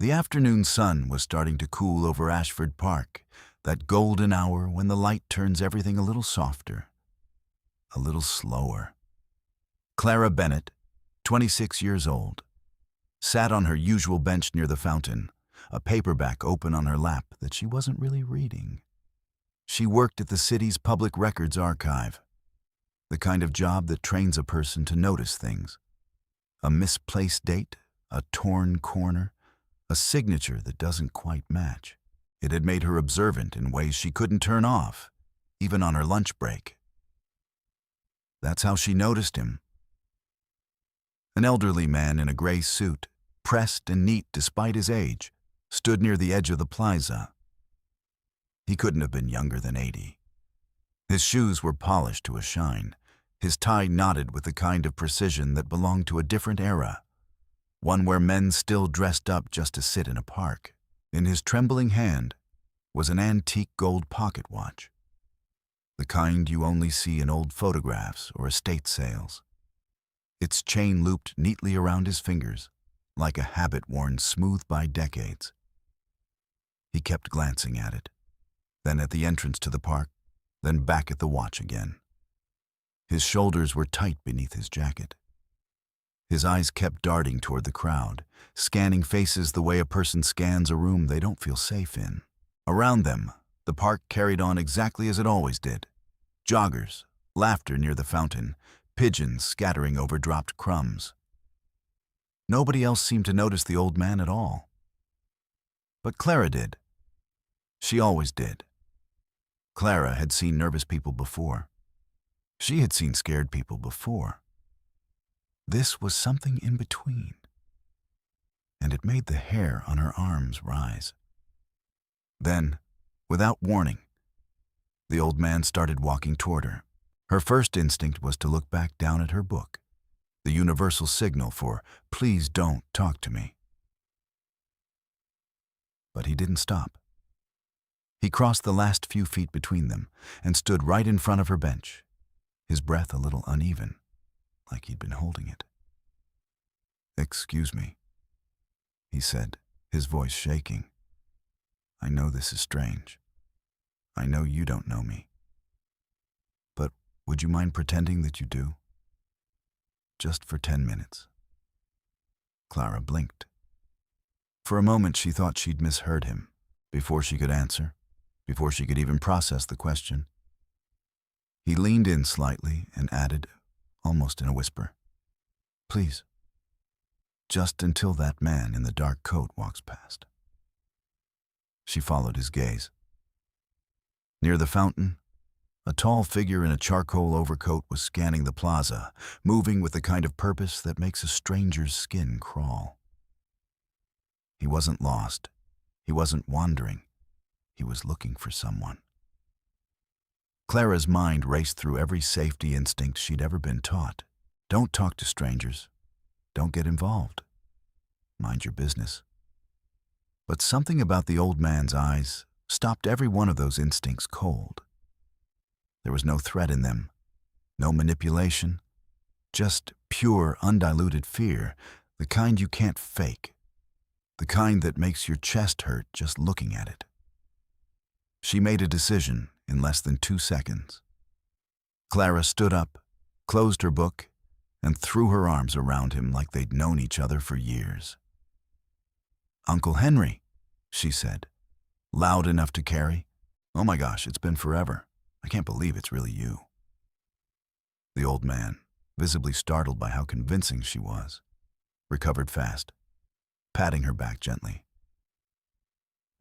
The afternoon sun was starting to cool over Ashford Park, that golden hour when the light turns everything a little softer, a little slower. Clara Bennett, 26 years old, sat on her usual bench near the fountain, a paperback open on her lap that she wasn't really reading. She worked at the city's public records archive, the kind of job that trains a person to notice things. A misplaced date, a torn corner, a signature that doesn't quite match. It had made her observant in ways she couldn't turn off, even on her lunch break. That's how she noticed him. An elderly man in a gray suit, pressed and neat despite his age, stood near the edge of the plaza. He couldn't have been younger than 80. His shoes were polished to a shine, his tie knotted with the kind of precision that belonged to a different era, one where men still dressed up just to sit in a park. In his trembling hand was an antique gold pocket watch, the kind you only see in old photographs or estate sales. Its chain looped neatly around his fingers, like a habit worn smooth by decades. He kept glancing at it, then at the entrance to the park, then back at the watch again. His shoulders were tight beneath his jacket. His eyes kept darting toward the crowd, scanning faces the way a person scans a room they don't feel safe in. Around them, the park carried on exactly as it always did. Joggers, laughter near the fountain, pigeons scattering over dropped crumbs. Nobody else seemed to notice the old man at all. But Clara did. She always did. Clara had seen nervous people before. She had seen scared people before. This was something in between, and it made the hair on her arms rise. Then, without warning, the old man started walking toward her. Her first instinct was to look back down at her book, the universal signal for, "Please don't talk to me." But he didn't stop. He crossed the last few feet between them and stood right in front of her bench, his breath a little uneven, like he'd been holding it. "Excuse me," he said, his voice shaking. "I know this is strange. I know you don't know me. But would you mind pretending that you do? Just for 10 minutes. Clara blinked. For a moment she thought she'd misheard him, before she could answer, before she could even process the question. He leaned in slightly and added, almost in a whisper, "Please, just until that man in the dark coat walks past." She followed his gaze. Near the fountain, a tall figure in a charcoal overcoat was scanning the plaza, moving with the kind of purpose that makes a stranger's skin crawl. He wasn't lost. He wasn't wandering. He was looking for someone. Clara's mind raced through every safety instinct she'd ever been taught. Don't talk to strangers. Don't get involved. Mind your business. But something about the old man's eyes stopped every one of those instincts cold. There was no threat in them, no manipulation, just pure, undiluted fear, the kind you can't fake, the kind that makes your chest hurt just looking at it. She made a decision in less than 2 seconds. Clara stood up, closed her book, and threw her arms around him like they'd known each other for years. "Uncle Henry," she said, loud enough to carry. "Oh my gosh, it's been forever. I can't believe it's really you." The old man, visibly startled by how convincing she was, recovered fast, patting her back gently.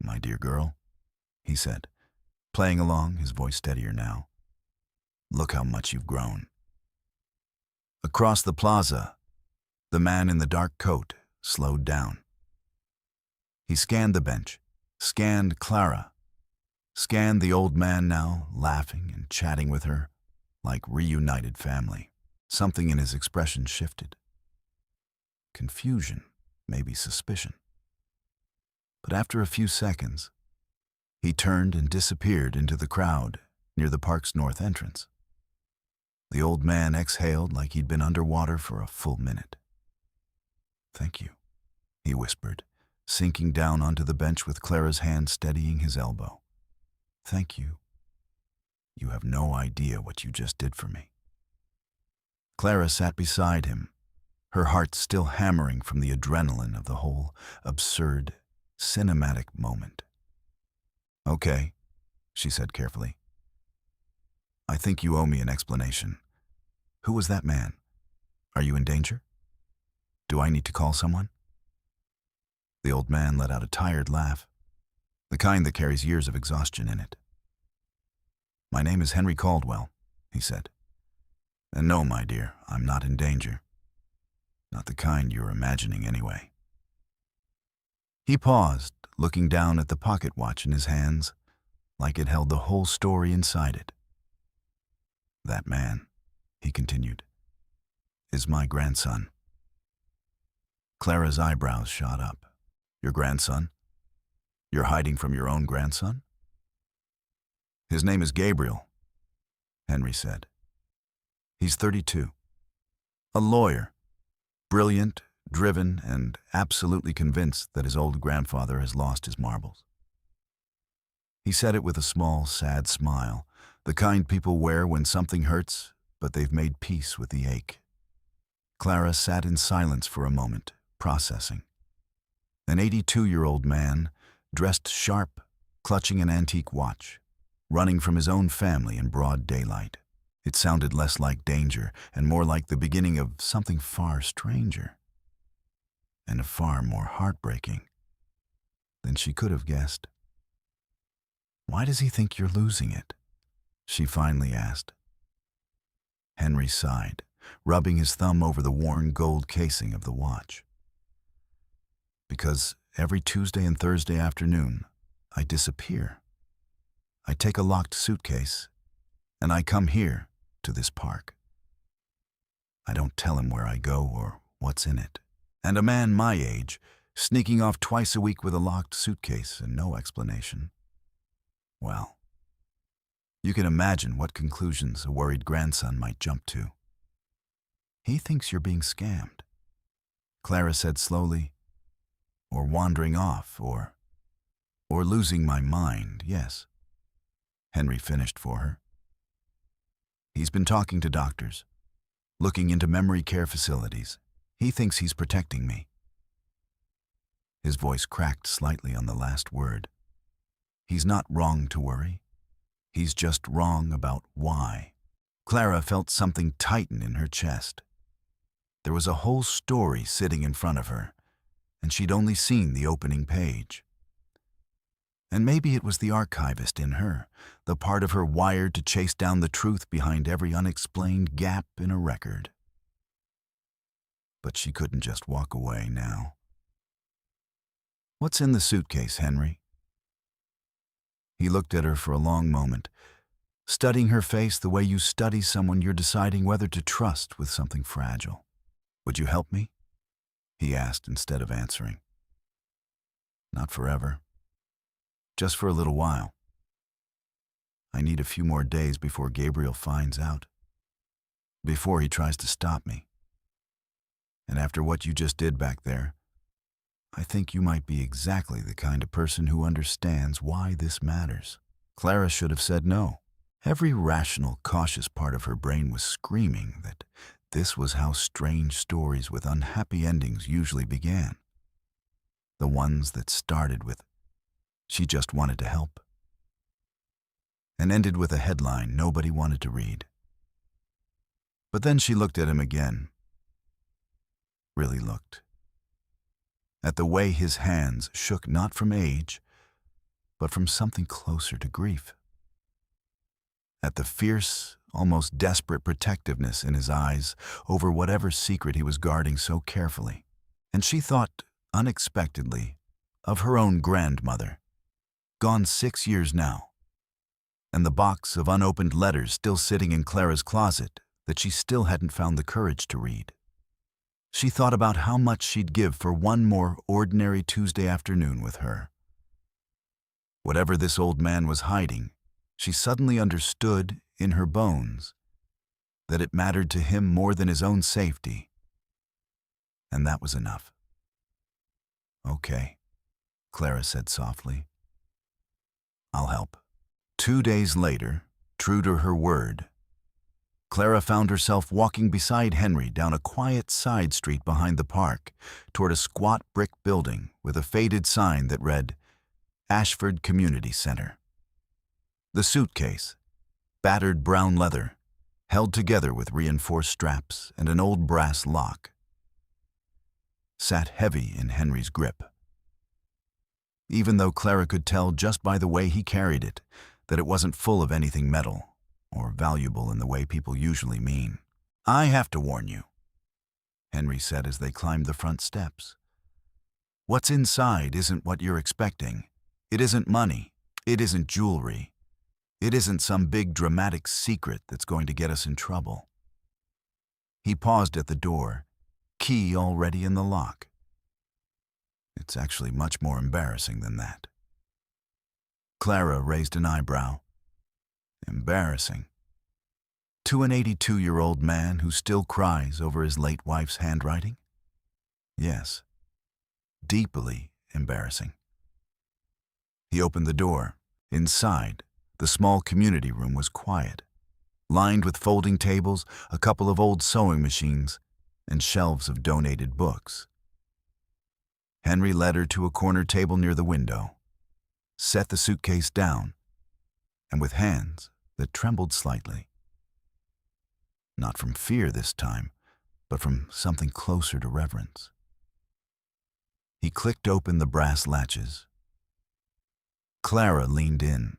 "My dear girl," he said, playing along, his voice steadier now. "Look how much you've grown." Across the plaza, the man in the dark coat slowed down. He scanned the bench, scanned Clara, scanned the old man now, laughing and chatting with her, like reunited family. Something in his expression shifted. Confusion, maybe suspicion. But after a few seconds, he turned and disappeared into the crowd near the park's north entrance. The old man exhaled like he'd been underwater for a full minute. "Thank you," he whispered, sinking down onto the bench with Clara's hand steadying his elbow. "Thank you. You have no idea what you just did for me." Clara sat beside him, her heart still hammering from the adrenaline of the whole absurd, cinematic moment. "Okay," she said carefully. "I think you owe me an explanation. Who was that man? Are you in danger? Do I need to call someone?" The old man let out a tired laugh, the kind that carries years of exhaustion in it. "My name is Henry Caldwell," he said. "And no, my dear, I'm not in danger. Not the kind you're imagining anyway." He paused, looking down at the pocket watch in his hands, like it held the whole story inside it. "That man," he continued, "is my grandson." Clara's eyebrows shot up. "Your grandson? You're hiding from your own grandson?" "His name is Gabriel," Henry said. "He's 32. A lawyer, brilliant, driven, and absolutely convinced that his old grandfather has lost his marbles." He said it with a small, sad smile, the kind people wear when something hurts, but they've made peace with the ache. Clara sat in silence for a moment, processing. An 82-year-old man, dressed sharp, clutching an antique watch, running from his own family in broad daylight. It sounded less like danger and more like the beginning of something far stranger and far more heartbreaking than she could have guessed. "Why does he think you're losing it?" she finally asked. Henry sighed, rubbing his thumb over the worn gold casing of the watch. "Because every Tuesday and Thursday afternoon, I disappear. I take a locked suitcase, and I come here, to this park. I don't tell him where I go or what's in it. And a man my age, sneaking off twice a week with a locked suitcase and no explanation. Well, you can imagine what conclusions a worried grandson might jump to. He thinks you're being scammed," Clara said slowly, "or wandering off, or losing my mind, yes," Henry finished for her. "He's been talking to doctors, looking into memory care facilities. He thinks he's protecting me." His voice cracked slightly on the last word. "He's not wrong to worry. He's just wrong about why." Clara felt something tighten in her chest. There was a whole story sitting in front of her, and she'd only seen the opening page. And maybe it was the archivist in her, the part of her wired to chase down the truth behind every unexplained gap in a record. But she couldn't just walk away now. "What's in the suitcase, Henry?" He looked at her for a long moment, studying her face the way you study someone you're deciding whether to trust with something fragile. "Would you help me?" he asked instead of answering. "Not forever. Just for a little while. I need a few more days before Gabriel finds out. Before he tries to stop me. And after what you just did back there, I think you might be exactly the kind of person who understands why this matters." Clara should have said no. Every rational, cautious part of her brain was screaming that this was how strange stories with unhappy endings usually began. The ones that started with, "She just wanted to help," and ended with a headline nobody wanted to read. But then she looked at him again. Really looked. At the way his hands shook not from age, but from something closer to grief. At the fierce, almost desperate protectiveness in his eyes over whatever secret he was guarding so carefully. And she thought, unexpectedly, of her own grandmother, gone 6 years now, and the box of unopened letters still sitting in Clara's closet that she still hadn't found the courage to read. She thought about how much she'd give for one more ordinary Tuesday afternoon with her. Whatever this old man was hiding, she suddenly understood in her bones that it mattered to him more than his own safety. And that was enough. "Okay," Clara said softly. I'll help. 2 days later, true to her word, Clara found herself walking beside Henry down a quiet side street behind the park toward a squat brick building with a faded sign that read, Ashford Community Center. The suitcase, battered brown leather, held together with reinforced straps and an old brass lock, sat heavy in Henry's grip. Even though Clara could tell just by the way he carried it that it wasn't full of anything metal or valuable in the way people usually mean. I have to warn you, Henry said as they climbed the front steps. What's inside isn't what you're expecting. It isn't money. It isn't jewelry. It isn't some big dramatic secret that's going to get us in trouble. He paused at the door, key already in the lock. It's actually much more embarrassing than that. Clara raised an eyebrow. Embarrassing. To an 82-year-old man who still cries over his late wife's handwriting? Yes. Deeply embarrassing. He opened the door. Inside, the small community room was quiet, lined with folding tables, a couple of old sewing machines, and shelves of donated books. Henry led her to a corner table near the window, set the suitcase down, and with hands that trembled slightly. Not from fear this time, but from something closer to reverence. He clicked open the brass latches. Clara leaned in.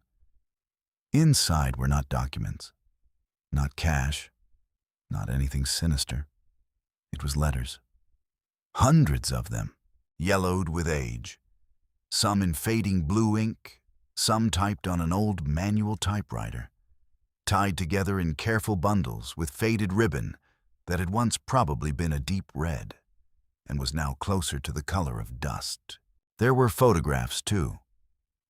Inside were not documents, not cash, not anything sinister. It was letters. Hundreds of them, yellowed with age. Some in fading blue ink, some typed on an old manual typewriter, tied together in careful bundles with faded ribbon that had once probably been a deep red and was now closer to the color of dust. There were photographs, too,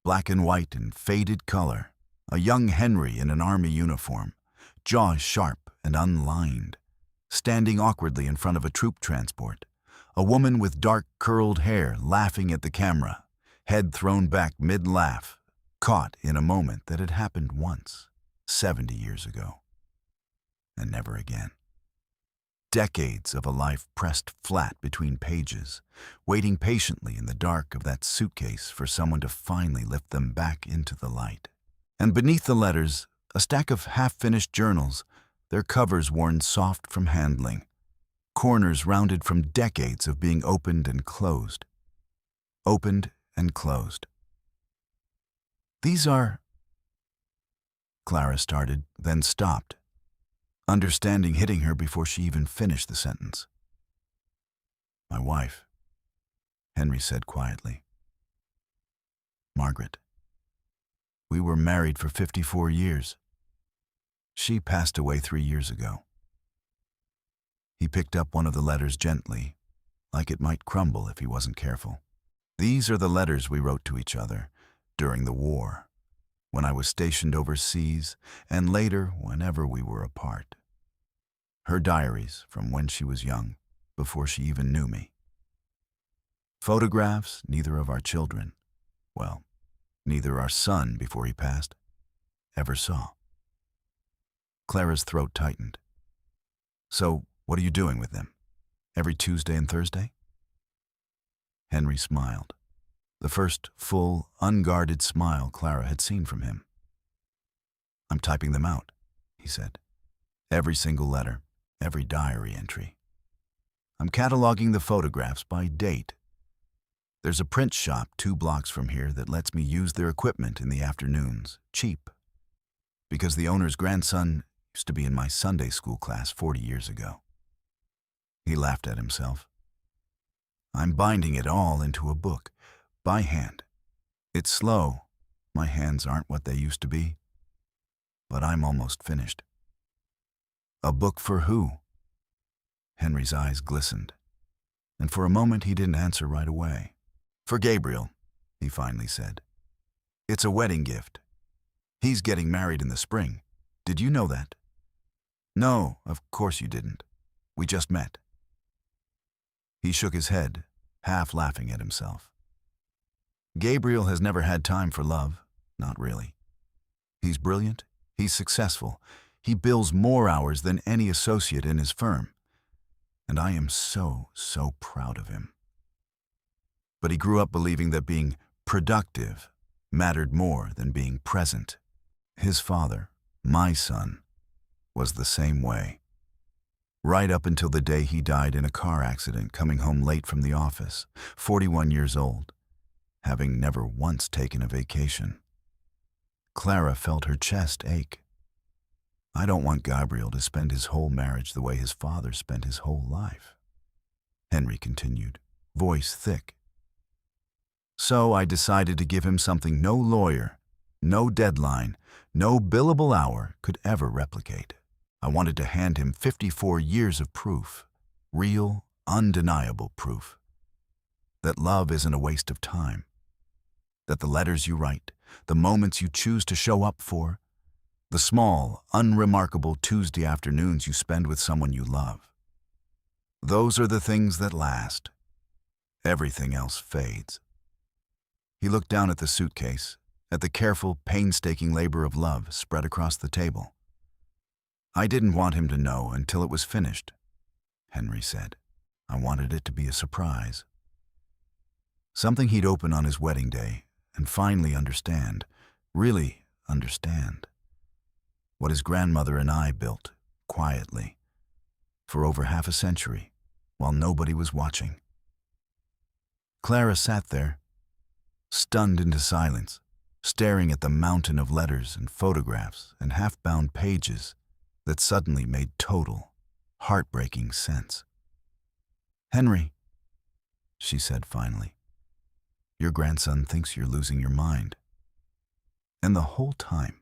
black and white and faded color, a young Henry in an army uniform, jaws sharp and unlined, standing awkwardly in front of a troop transport, a woman with dark curled hair laughing at the camera, head thrown back mid-laugh, caught in a moment that had happened once, 70 years ago, and never again. Decades of a life pressed flat between pages, waiting patiently in the dark of that suitcase for someone to finally lift them back into the light. And beneath the letters, a stack of half-finished journals, their covers worn soft from handling, corners rounded from decades of being opened and closed. Opened and closed. These are... Clara started, then stopped, understanding hitting her before she even finished the sentence. My wife, Henry said quietly. Margaret. We were married for 54 years. She passed away 3 years ago. He picked up one of the letters gently, like it might crumble if he wasn't careful. These are the letters we wrote to each other during the war, when I was stationed overseas, and later whenever we were apart. Her diaries from when she was young, before she even knew me. Photographs neither of our children, well, neither our son before he passed, ever saw. Clara's throat tightened. So, what are you doing with them? Every Tuesday and Thursday? Henry smiled. The first full, unguarded smile Clara had seen from him. I'm typing them out, he said. Every single letter, every diary entry. I'm cataloging the photographs by date. There's a print shop 2 blocks from here that lets me use their equipment in the afternoons, cheap, because the owner's grandson used to be in my Sunday school class 40 years ago. He laughed at himself. I'm binding it all into a book, by hand. It's slow. My hands aren't what they used to be. But I'm almost finished. A book for who? Henry's eyes glistened, and for a moment he didn't answer right away. For Gabriel, he finally said. It's a wedding gift. He's getting married in the spring. Did you know that? No, of course you didn't. We just met. He shook his head, half laughing at himself. Gabriel has never had time for love. Not really. He's brilliant. He's successful. He bills more hours than any associate in his firm. And I am so proud of him. But he grew up believing that being productive mattered more than being present. His father, my son, was the same way. Right up until the day he died in a car accident coming home late from the office, 41 years old, having never once taken a vacation. Clara felt her chest ache. I don't want Gabriel to spend his whole marriage the way his father spent his whole life, Henry continued, voice thick. So I decided to give him something no lawyer, no deadline, no billable hour could ever replicate. I wanted to hand him 54 years of proof, real, undeniable proof, that love isn't a waste of time, that the letters you write, the moments you choose to show up for, the small, unremarkable Tuesday afternoons you spend with someone you love, those are the things that last. Everything else fades. He looked down at the suitcase, at the careful, painstaking labor of love spread across the table. I didn't want him to know until it was finished, Henry said. I wanted it to be a surprise. Something he'd open on his wedding day and finally understand, really understand, what his grandmother and I built, quietly, for over half a century, while nobody was watching. Clara sat there, stunned into silence, staring at the mountain of letters and photographs and half-bound pages that suddenly made total, heartbreaking sense. Henry, she said finally, your grandson thinks you're losing your mind. And the whole time,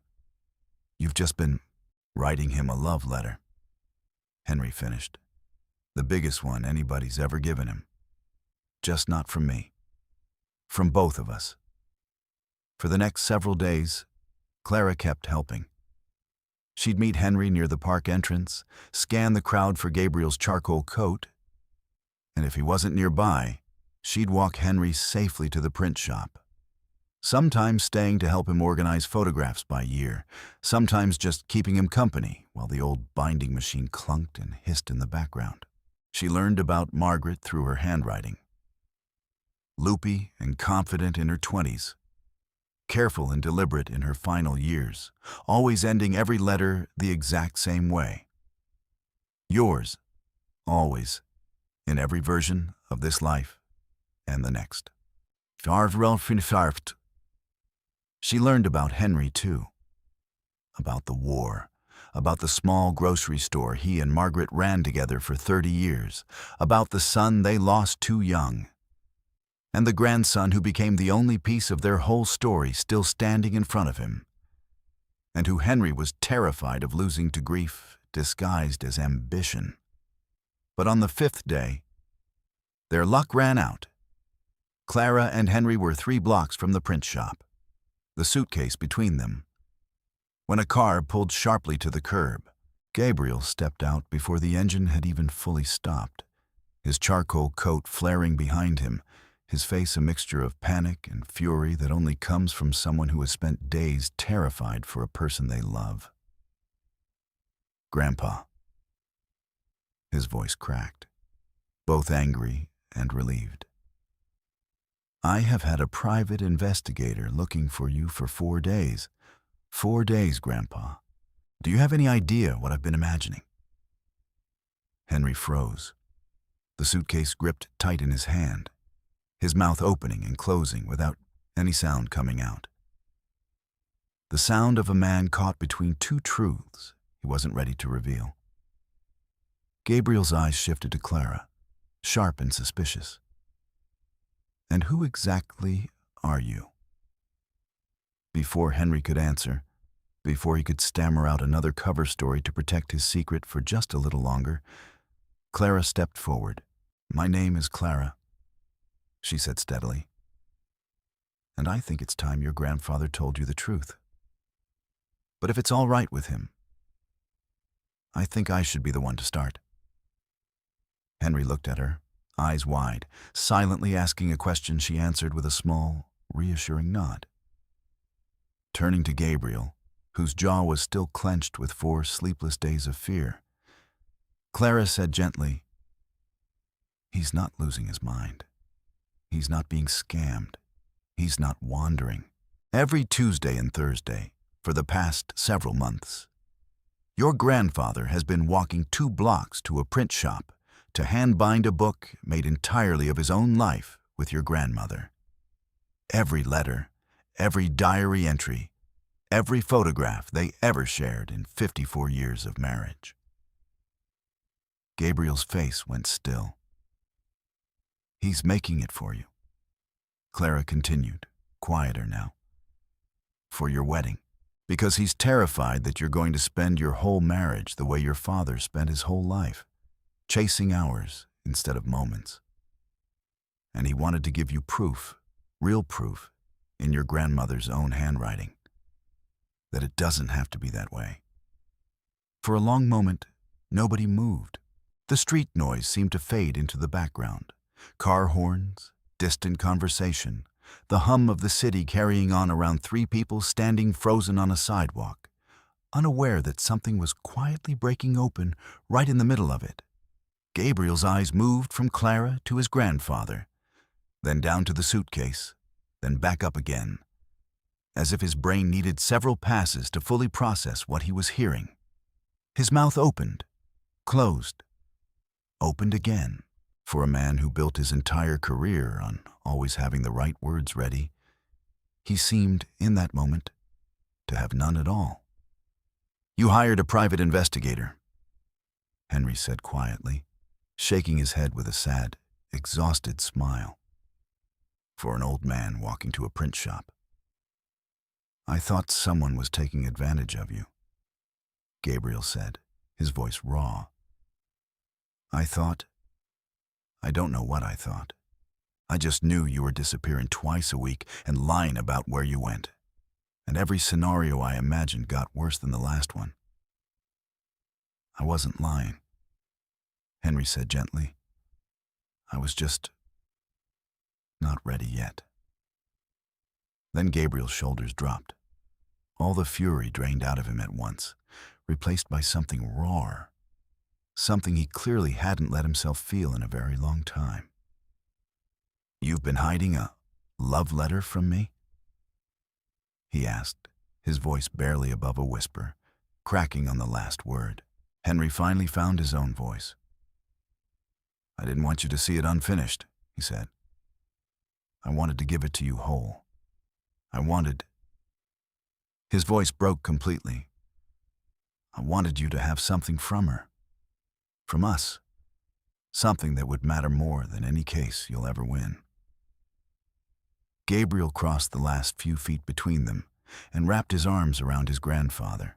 you've just been writing him a love letter. Henry finished. The biggest one anybody's ever given him. Just not from me. From both of us. For the next several days, Clara kept helping. She'd meet Henry near the park entrance, scan the crowd for Gabriel's charcoal coat, and if he wasn't nearby, she'd walk Henry safely to the print shop. Sometimes staying to help him organize photographs by year, sometimes just keeping him company while the old binding machine clunked and hissed in the background. She learned about Margaret through her handwriting. Loopy and confident in her 20s, careful and deliberate in her final years, always ending every letter the exact same way. Yours, always, in every version of this life and the next. She learned about Henry, too. About the war, about the small grocery store he and Margaret ran together for 30 years, about the son they lost too young, and the grandson who became the only piece of their whole story still standing in front of him, and who Henry was terrified of losing to grief disguised as ambition. But on the 5th day, their luck ran out. Clara and Henry were 3 blocks from the print shop, the suitcase between them, when a car pulled sharply to the curb. Gabriel stepped out before the engine had even fully stopped, his charcoal coat flaring behind him, his face a mixture of panic and fury that only comes from someone who has spent days terrified for a person they love. Grandpa. His voice cracked, both angry and relieved. I have had a private investigator looking for you for 4 days. 4 days, Grandpa. Do you have any idea what I've been imagining? Henry froze, the suitcase gripped tight in his hand, his mouth opening and closing without any sound coming out. The sound of a man caught between 2 truths he wasn't ready to reveal. Gabriel's eyes shifted to Clara, sharp and suspicious. And who exactly are you? Before Henry could answer, before he could stammer out another cover story to protect his secret for just a little longer, Clara stepped forward. My name is Clara, she said steadily. And I think it's time your grandfather told you the truth. But if it's all right with him, I think I should be the one to start. Henry looked at her, eyes wide, silently asking a question she answered with a small, reassuring nod. Turning to Gabriel, whose jaw was still clenched with 4 sleepless days of fear, Clara said gently, "He's not losing his mind. He's not being scammed. He's not wandering. Every Tuesday and Thursday, for the past several months, your grandfather has been walking 2 blocks to a print shop to hand-bind a book made entirely of his own life with your grandmother. Every letter, every diary entry, every photograph they ever shared in 54 years of marriage." Gabriel's face went still. "He's making it for you," Clara continued, quieter now. "For your wedding. Because he's terrified that you're going to spend your whole marriage the way your father spent his whole life, chasing hours instead of moments. And he wanted to give you proof, real proof, in your grandmother's own handwriting, that it doesn't have to be that way." For a long moment, nobody moved. The street noise seemed to fade into the background. Car horns, distant conversation, the hum of the city carrying on around 3 people standing frozen on a sidewalk, unaware that something was quietly breaking open right in the middle of it. Gabriel's eyes moved from Clara to his grandfather, then down to the suitcase, then back up again, as if his brain needed several passes to fully process what he was hearing. His mouth opened, closed, opened again. For a man who built his entire career on always having the right words ready, he seemed, in that moment, to have none at all. "You hired a private investigator," Henry said quietly, shaking his head with a sad, exhausted smile. "For an old man walking to a print shop. I thought someone was taking advantage of you," Gabriel said, his voice raw. I don't know what I thought. I just knew you were disappearing twice a week and lying about where you went. And every scenario I imagined got worse than the last one." "I wasn't lying," Henry said gently. "I was just not ready yet." Then Gabriel's shoulders dropped. All the fury drained out of him at once, replaced by something raw. Something he clearly hadn't let himself feel in a very long time. "You've been hiding a love letter from me?" he asked, his voice barely above a whisper, cracking on the last word. Henry finally found his own voice. "I didn't want you to see it unfinished," he said. "I wanted to give it to you whole. I wanted..." His voice broke completely. "I wanted you to have something from her. From us. Something that would matter more than any case you'll ever win." Gabriel crossed the last few feet between them and wrapped his arms around his grandfather,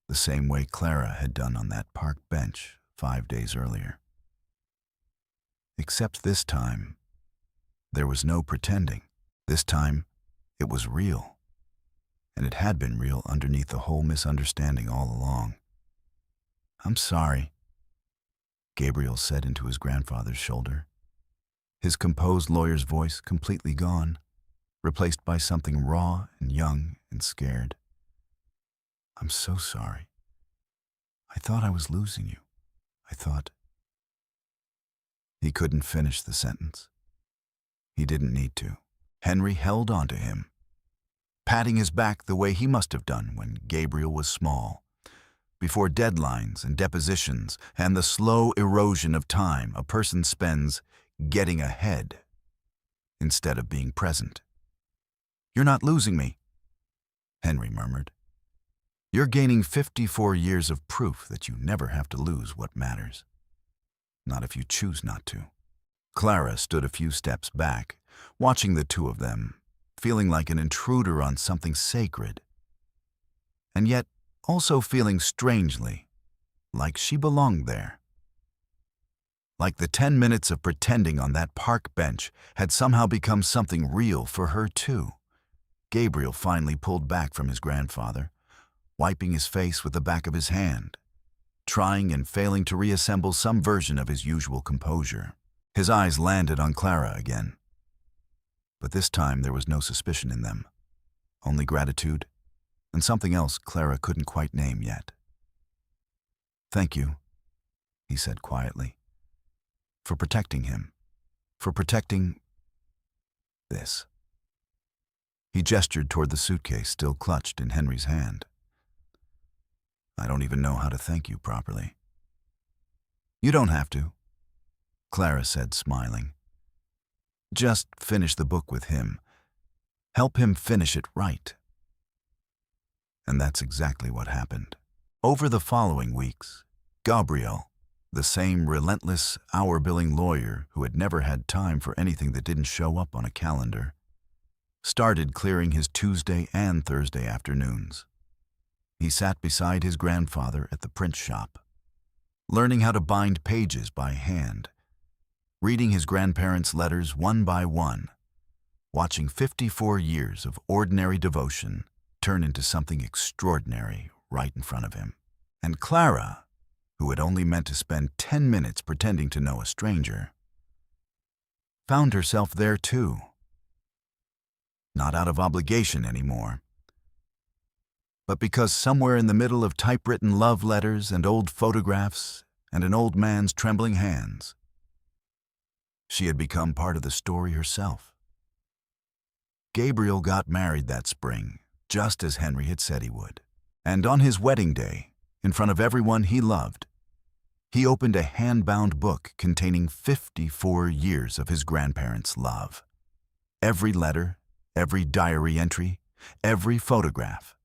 the same way Clara had done on that park bench 5 days earlier. Except this time, there was no pretending. This time, it was real. And it had been real underneath the whole misunderstanding all along. "I'm sorry," Gabriel said into his grandfather's shoulder, his composed lawyer's voice completely gone, replaced by something raw and young and scared. "I'm so sorry. I thought I was losing you. I thought..." He couldn't finish the sentence. He didn't need to. Henry held on to him, patting his back the way he must have done when Gabriel was small, before deadlines and depositions and the slow erosion of time a person spends getting ahead instead of being present. "You're not losing me," Henry murmured. "You're gaining 54 years of proof that you never have to lose what matters. Not if you choose not to." Clara stood a few steps back, watching the two of them, feeling like an intruder on something sacred, and yet also feeling strangely like she belonged there. Like the 10 minutes of pretending on that park bench had somehow become something real for her too. Gabriel finally pulled back from his grandfather, wiping his face with the back of his hand, trying and failing to reassemble some version of his usual composure. His eyes landed on Clara again. But this time there was no suspicion in them, only gratitude and something else Clara couldn't quite name yet. "Thank you," he said quietly, "for protecting him, for protecting this." He gestured toward the suitcase still clutched in Henry's hand. "I don't even know how to thank you properly." "You don't have to," Clara said, smiling. "Just finish the book with him. Help him finish it right." And that's exactly what happened. Over the following weeks, Gabriel, the same relentless, hour-billing lawyer who had never had time for anything that didn't show up on a calendar, started clearing his Tuesday and Thursday afternoons. He sat beside his grandfather at the print shop, learning how to bind pages by hand, reading his grandparents' letters one by one, watching 54 years of ordinary devotion turn into something extraordinary right in front of him. And Clara, who had only meant to spend 10 minutes pretending to know a stranger, found herself there too. Not out of obligation anymore, but because somewhere in the middle of typewritten love letters and old photographs and an old man's trembling hands, she had become part of the story herself. Gabriel got married that spring, just as Henry had said he would. And on his wedding day, in front of everyone he loved, he opened a hand-bound book containing 54 years of his grandparents' love. Every letter, every diary entry, every photograph,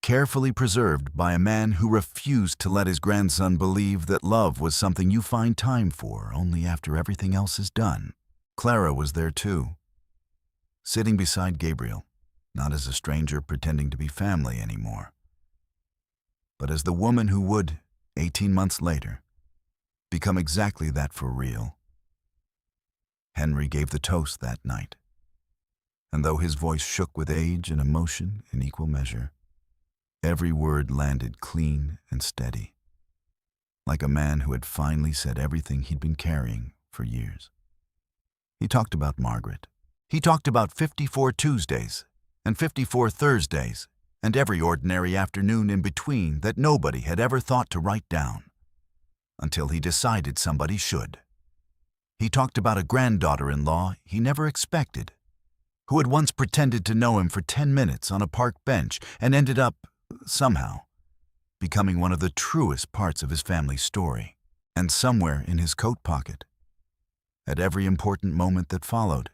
carefully preserved by a man who refused to let his grandson believe that love was something you find time for only after everything else is done. Clara was there too, sitting beside Gabriel, not as a stranger pretending to be family anymore, but as the woman who would, 18 months later, become exactly that for real. Henry gave the toast that night, and though his voice shook with age and emotion in equal measure, every word landed clean and steady, like a man who had finally said everything he'd been carrying for years. He talked about Margaret. He talked about 54 Tuesdays and 54 Thursdays and every ordinary afternoon in between that nobody had ever thought to write down, until he decided somebody should. He talked about a granddaughter-in-law he never expected, who had once pretended to know him for 10 minutes on a park bench and ended up, somehow, becoming one of the truest parts of his family's story. And somewhere in his coat pocket, at every important moment that followed,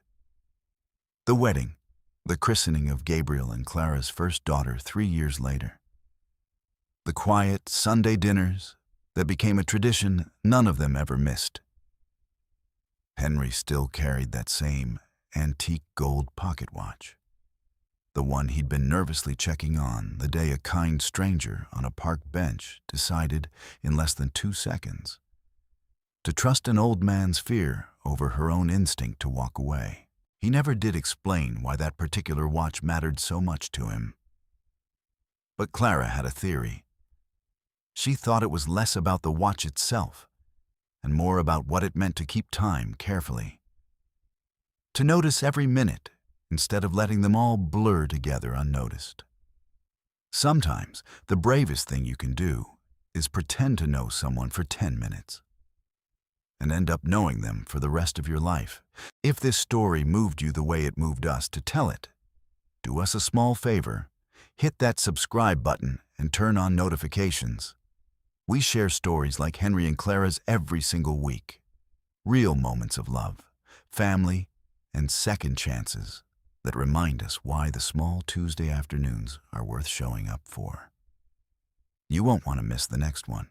the wedding, the christening of Gabriel and Clara's first daughter 3 years later, the quiet Sunday dinners that became a tradition none of them ever missed. Henry still carried that same antique gold pocket watch, the one he'd been nervously checking on the day a kind stranger on a park bench decided in less than 2 seconds to trust an old man's fear over her own instinct to walk away. He never did explain why that particular watch mattered so much to him. But Clara had a theory. She thought it was less about the watch itself and more about what it meant to keep time carefully, to notice every minute instead of letting them all blur together unnoticed. Sometimes the bravest thing you can do is pretend to know someone for 10 minutes and end up knowing them for the rest of your life. If this story moved you the way it moved us to tell it, do us a small favor, hit that subscribe button and turn on notifications. We share stories like Henry and Clara's every single week. Real moments of love, family, and second chances that remind us why the small Tuesday afternoons are worth showing up for. You won't want to miss the next one.